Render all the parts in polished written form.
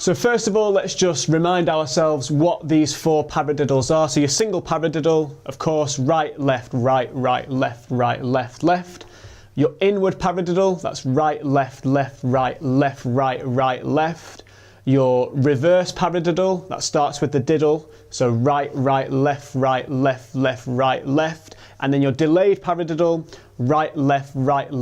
So first of all, let's just remind ourselves what these 4 paradiddles are. So your single paradiddle, of course, right, left, left, left. Your inward paradiddle, that's right, left, right, left. Your reverse paradiddle, that starts with the diddle, so right, left, left. And then your delayed paradiddle, right, left, right.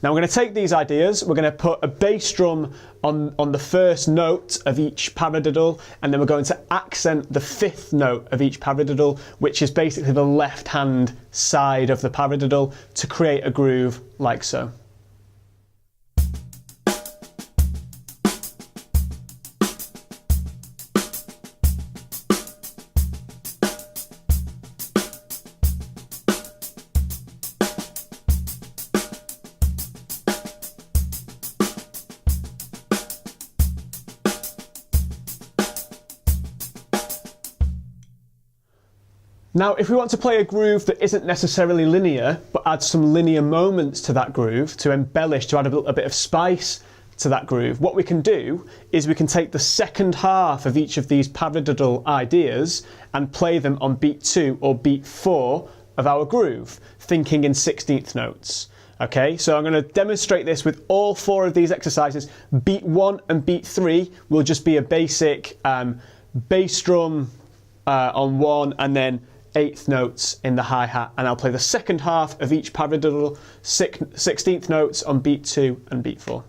Now we're going to take these ideas, we're going to put a bass drum on the first note of each paradiddle, and then we're going to accent the 5th note of each paradiddle, which is basically the left-hand side of the paradiddle, to create a groove like so. Now, if we want to play a groove that isn't necessarily linear, but adds some linear moments to that groove, to embellish, to add a bit of spice to that groove, what we can do is we can take the second half of each of these paradiddle ideas and play them on beat 2 or beat 4 of our groove, thinking in 16th notes. Okay, so I'm going to demonstrate this with all 4 of these exercises. Beat 1 and beat 3 will just be a basic bass drum on 1 and then 8th notes in the hi-hat, and I'll play the second half of each paradiddle, 16th notes on beat 2 and beat 4.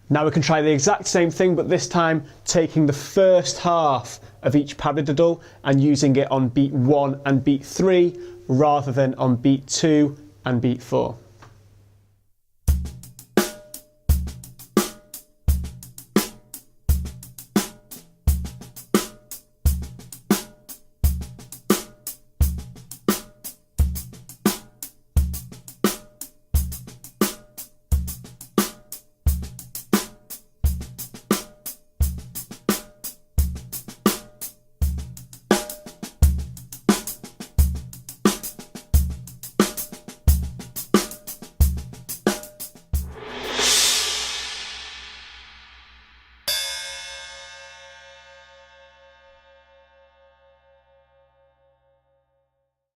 Now we can try the exact same thing, but this time taking the first half of each paradiddle and using it on beat 1 and beat 3 rather than on beat 2 and beat 4.